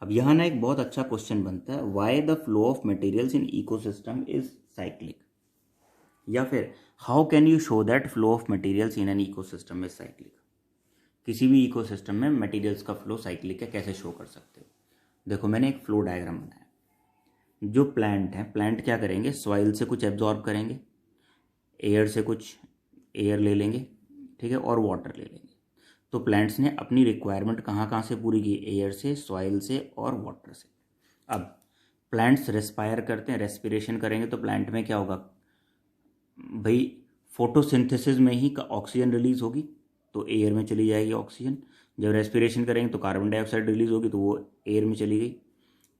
अब यहाँ ना एक बहुत अच्छा क्वेश्चन बनता है, Y the flow of materials in ecosystem is cyclic, या फिर how can you show that flow of materials in an ecosystem is cyclic. किसी भी इकोसिस्टम में मटेरियल्स का फ्लो साइक्लिक है, कैसे शो कर सकते हो। देखो मैंने एक फ्लो डायग्राम बनाया। जो प्लांट है, प्लांट क्या करेंगे, सॉइल से कुछ एब्जॉर्ब करेंगे, एयर से कुछ एयर ले लेंगे, ठीक है, और वाटर ले लेंगे। तो प्लांट्स ने अपनी रिक्वायरमेंट कहाँ कहाँ से पूरी की, एयर से, सॉइल से और वाटर से। अब प्लांट्स रेस्पायर करते हैं, रेस्पिरेशन करेंगे तो प्लांट में क्या होगा भाई, फोटोसिंथेसिस में ही ऑक्सीजन रिलीज होगी तो एयर में चली जाएगी ऑक्सीजन। जब रेस्पिरेशन करेंगे तो कार्बन डाइऑक्साइड रिलीज होगी तो वो एयर में चली गई।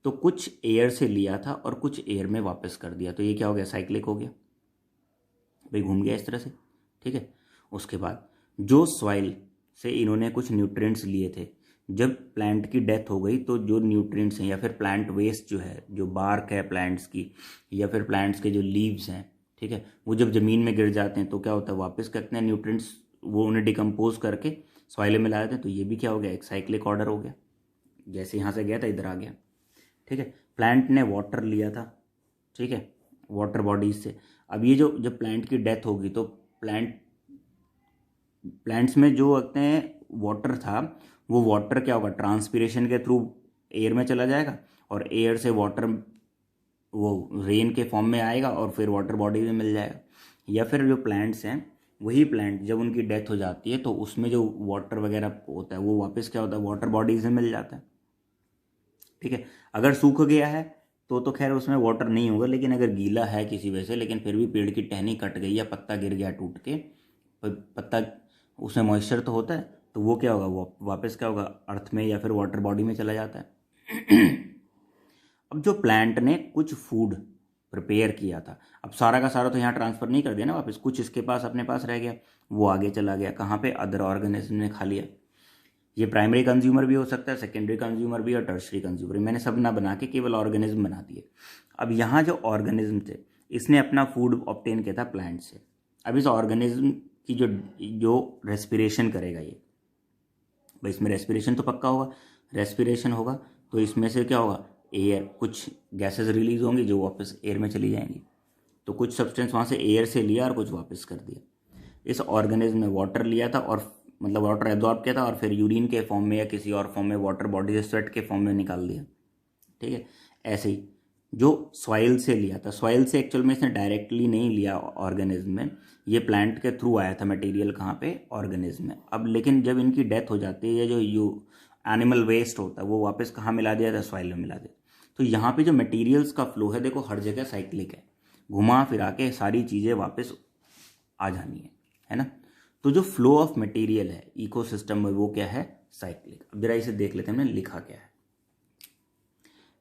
तो कुछ एयर से लिया था और कुछ एयर में वापस कर दिया, तो ये क्या हो गया, साइक्लिक हो गया भाई, घूम गया इस तरह से, ठीक है। उसके बाद जो सॉइल से इन्होंने कुछ न्यूट्रिएंट्स लिए थे, जब प्लांट की डेथ हो गई तो जो न्यूट्रिएंट्स हैं या फिर प्लांट वेस्ट जो है, जो बार्क है प्लांट्स की या फिर प्लांट्स के जो लीव्स हैं, ठीक है, वो जब ज़मीन में गिर जाते हैं तो क्या होता है, वापस करते हैं न्यूट्रिएंट्स, वो उन्हें डिकम्पोज करके सॉइल में मिला देते हैं। तो ये भी क्या हो गया, एक साइक्लिक ऑर्डर हो गया, जैसे यहाँ से गया था इधर आ गया, ठीक है। प्लांट ने वाटर लिया था, ठीक है, वाटर बॉडीज से। अब ये जो जब प्लांट की डेथ होगी तो प्लांट्स में जो होते हैं वाटर था, वो वाटर क्या होगा, ट्रांसपिरेशन के थ्रू एयर में चला जाएगा और एयर से वाटर वो रेन के फॉर्म में आएगा और फिर वाटर बॉडी में मिल जाएगा। या फिर जो प्लांट्स हैं, वही प्लांट जब उनकी डेथ हो जाती है तो उसमें जो वाटर वगैरह होता है वो वापस क्या होता है, वाटर बॉडीज में मिल जाता है, ठीक है। अगर सूख गया है तो खैर उसमें वाटर नहीं होगा, लेकिन अगर गीला है किसी वजह से, लेकिन फिर भी पेड़ की टहनी कट गई या पत्ता गिर गया टूट के, पत्ता उसमें मॉइस्चर तो होता है, तो वो क्या होगा, वो वापस क्या होगा, अर्थ में या फिर वाटर बॉडी में चला जाता है। अब जो प्लांट ने कुछ फूड प्रिपेयर किया था, अब सारा का सारा तो यहाँ ट्रांसफ़र नहीं कर दिया ना वापस, कुछ इसके पास अपने पास रह गया, वो आगे चला गया कहाँ पे, अदर ऑर्गेनिज्म ने खा लिया। ये प्राइमरी कंज्यूमर भी हो सकता है, सेकेंडरी कंज्यूमर भी और टर्शरी कंज्यूमर। मैंने सब ना बना के केवल ऑर्गेनिज्म बना दिए। अब यहाँ जो ऑर्गेनिज्म थे, इसने अपना फूड ऑब्टेन किया था प्लांट से। अब इस ऑर्गेनिज्म की जो रेस्पिरेशन करेगा, ये भाई इसमें रेस्पिरेशन तो पक्का होगा, रेस्पिरेशन होगा तो इसमें से क्या होगा, एयर, कुछ गैसेस रिलीज होंगी जो वापस एयर में चली जाएंगी। तो कुछ सब्सटेंस वहाँ से एयर से लिया और कुछ वापस कर दिया। इस ऑर्गेनिज्म ने वाटर लिया था और मतलब वाटर एब्जॉर्ब किया था और फिर यूरिन के फॉर्म में या किसी और फॉर्म में वाटर बॉडी से स्वेट के फॉर्म में निकाल दिया, ठीक है। ऐसे ही जो सॉइल से लिया था, सॉइल से एक्चुअल में इसने डायरेक्टली नहीं लिया ऑर्गेनिज्म में, ये प्लांट के थ्रू आया था मटेरियल, कहाँ पे, ऑर्गेनिज्म में। अब लेकिन जब इनकी डेथ हो जाती है, जो एनिमल वेस्ट होता है वो वापस कहाँ मिला दिया था, सॉइल में मिला दिया। तो यहाँ पे जो मटेरियल्स का फ्लो है, देखो हर जगह साइक्लिक है, घुमा फिरा के सारी चीज़ें वापस आ जानी है ना। तो जो फ्लो ऑफ मटेरियल है इकोसिस्टम में वो क्या है, साइक्लिक। अब जरा इसे देख लेते हैं हमने लिखा क्या है।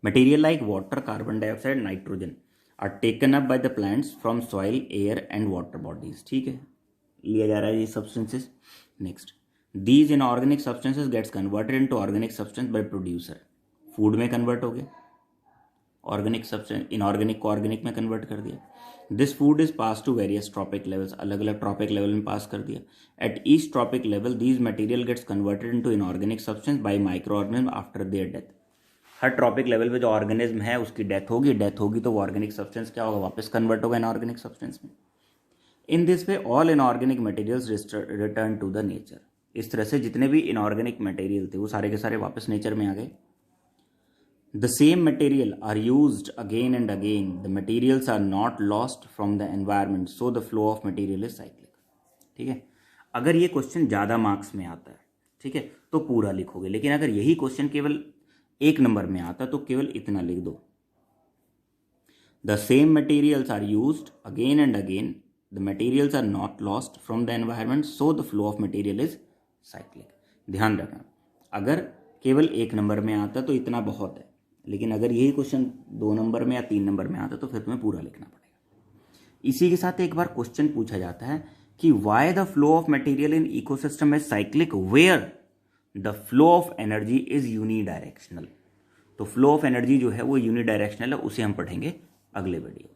Material like water, carbon dioxide, nitrogen are taken up by the plants from soil, air and water bodies, ठीक है, लिया जा रहा है ये substances. Next, these inorganic substances gets converted into organic substance by producer, food में convert हो गया, ऑर्गेनिक सब्सटेंस इनऑर्गेनिक को ऑर्गेनिक में कन्वर्ट कर दिया। This food is pass to various trophic levels, अलग अलग ट्रॉपिक लेवल में पास कर दिया। At each trophic level these material gets converted into inorganic substance by microorganism after their death. हर ट्रॉपिक लेवल पे जो ऑर्गेनिज्म है उसकी डेथ होगी तो वो ऑर्गेनिक सब्सटेंस क्या होगा, वापस कन्वर्ट होगा इनऑर्गेनिक सब्सटेंस में। In this way all inorganic materials return to the nature. इस तरह से जितने भी इनऑर्गेनिक मटेरियल थे वो सारे के सारे वापस नेचर में आ गए। The same material are used again and again. The materials are not lost from the environment, so the flow of material is cyclic. ठीक है। अगर ये क्वेश्चन ज़्यादा मार्क्स में आता है, ठीक है, तो पूरा लिखोगे, लेकिन अगर यही क्वेश्चन केवल 1 नंबर में आता तो केवल इतना लिख दो, The same materials are used again and again. The materials are not lost from the environment, so the flow of material is cyclic. ध्यान रखना, अगर केवल 1 नंबर में आता तो इतना बहुत है, लेकिन अगर यही क्वेश्चन 2 नंबर में या 3 नंबर में आता तो फिर तुम्हें पूरा लिखना पड़ेगा। इसी के साथ एक बार क्वेश्चन पूछा जाता है कि why the flow of material in ecosystem is cyclic where the flow of energy is unidirectional. तो फ्लो ऑफ एनर्जी जो है वो यूनिडायरेक्शनल है, उसे हम पढ़ेंगे अगले वीडियो।